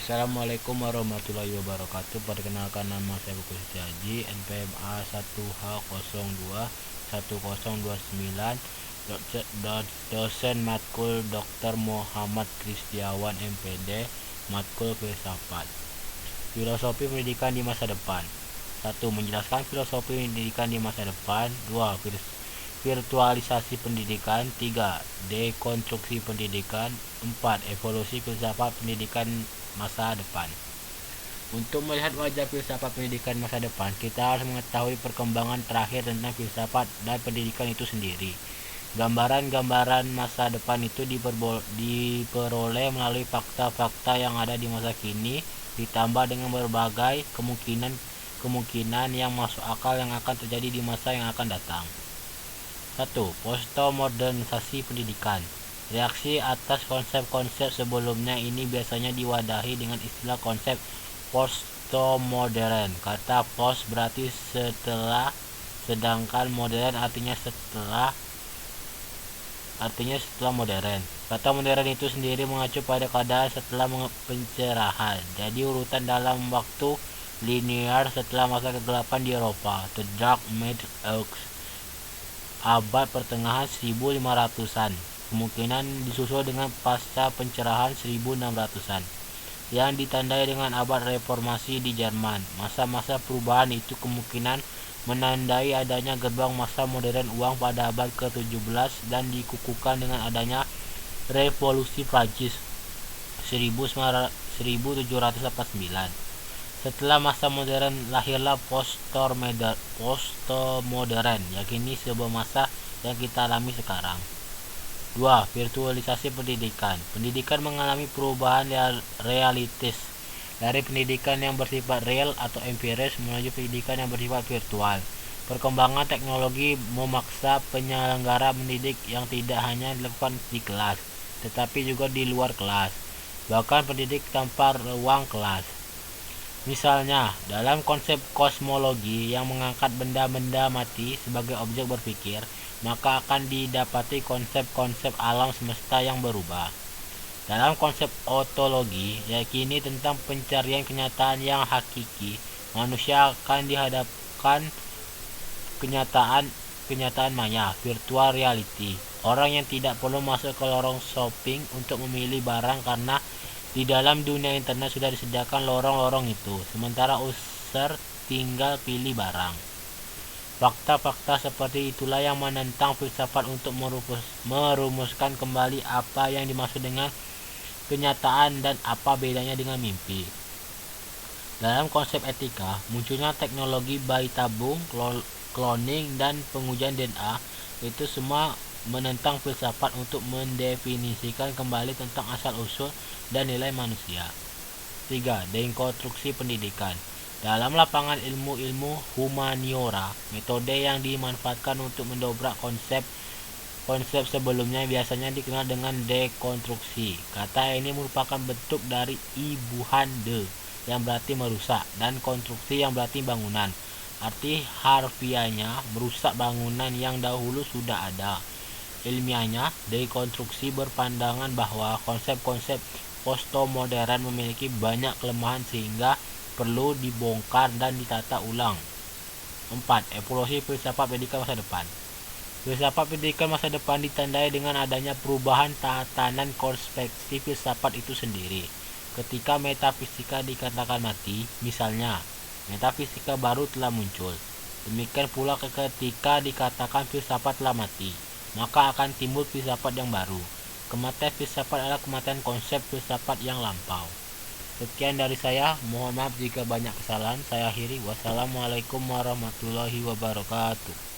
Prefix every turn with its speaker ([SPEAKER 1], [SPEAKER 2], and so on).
[SPEAKER 1] Assalamualaikum warahmatullahi wabarakatuh. Perkenalkan, nama saya Buku Setiaji, NPM A1H021029, dosen matkul Dr. Muhammad Kristiawan MPD, matkul filsafat. Filosofi pendidikan di masa depan. 1. Menjelaskan filosofi pendidikan di masa depan. 2. Virtualisasi pendidikan. 3. Dekonstruksi pendidikan. 4. Evolusi filsafat pendidikan masa depan. Untuk melihat wajah filsafat pendidikan masa depan, kita harus mengetahui perkembangan terakhir tentang filsafat dan pendidikan itu sendiri. Gambaran masa depan itu diperoleh melalui fakta-fakta yang ada di masa kini, ditambah dengan berbagai kemungkinan yang masuk akal yang akan terjadi di masa yang akan datang. 1. Postmodernisasi pendidikan. Reaksi atas konsep-konsep sebelumnya ini biasanya diwadahi dengan istilah konsep postmodern. Kata post berarti setelah, sedangkan modern artinya setelah modern. Kata modern itu sendiri mengacu pada keadaan setelah pencerahan. Jadi urutan dalam waktu linear setelah masa kegelapan di Eropa, The Dark Middle Ages, abad pertengahan 1500-an. Kemungkinan disusul dengan pasca pencerahan 1600-an yang ditandai dengan abad reformasi di Jerman. Masa-masa perubahan itu kemungkinan menandai adanya gerbang masa modern uang pada abad ke-17 dan dikukuhkan dengan adanya revolusi Prancis 1789. Setelah masa modern lahirlah postmodern, yakni sebuah masa yang kita alami sekarang. 2. Virtualisasi pendidikan. Pendidikan mengalami perubahan realitis dari pendidikan yang bersifat real atau empiris menuju pendidikan yang bersifat virtual. Perkembangan teknologi memaksa penyelenggara mendidik yang tidak hanya dilakukan di kelas, tetapi juga di luar kelas, bahkan pendidik tanpa ruang kelas. Misalnya, dalam konsep kosmologi yang mengangkat benda-benda mati sebagai objek berpikir, maka akan didapati konsep-konsep alam semesta yang berubah. Dalam konsep ontologi, yakini tentang pencarian kenyataan yang hakiki, manusia akan dihadapkan kenyataan maya, virtual reality. Orang yang tidak perlu masuk ke lorong shopping untuk memilih barang karena di dalam dunia internet sudah disediakan lorong-lorong itu, sementara user tinggal pilih barang. Fakta-fakta seperti itulah yang menentang filsafat untuk merumuskan kembali apa yang dimaksud dengan kenyataan dan apa bedanya dengan mimpi. Dalam konsep etika, munculnya teknologi bayi tabung, cloning, dan pengujian DNA, itu semua menentang filsafat untuk mendefinisikan kembali tentang asal-usul dan nilai manusia. 3. Dekonstruksi pendidikan. Dalam lapangan ilmu-ilmu humaniora, metode yang dimanfaatkan untuk mendobrak konsep sebelumnya biasanya dikenal dengan dekonstruksi. Kata ini merupakan bentuk dari ibuhan de, yang berarti merusak, dan konstruksi yang berarti bangunan. Arti harfiahnya merusak bangunan yang dahulu sudah ada. Ilmiahnya, dekonstruksi berpandangan bahwa konsep-konsep postmodern memiliki banyak kelemahan sehingga perlu dibongkar dan ditata ulang. 4. Evolusi filsafat pendidikan masa depan. Filsafat pendidikan masa depan ditandai dengan adanya perubahan tatanan perspektif filsafat itu sendiri. Ketika metafisika dikatakan mati, misalnya, metafisika baru telah muncul. Demikian pula ketika dikatakan filsafat telah mati, maka akan timbul filsafat yang baru. Kematian filsafat adalah kematian konsep filsafat yang lampau. Sekian dari saya, mohon maaf jika banyak kesalahan. Saya akhiri. Wassalamualaikum warahmatullahi wabarakatuh.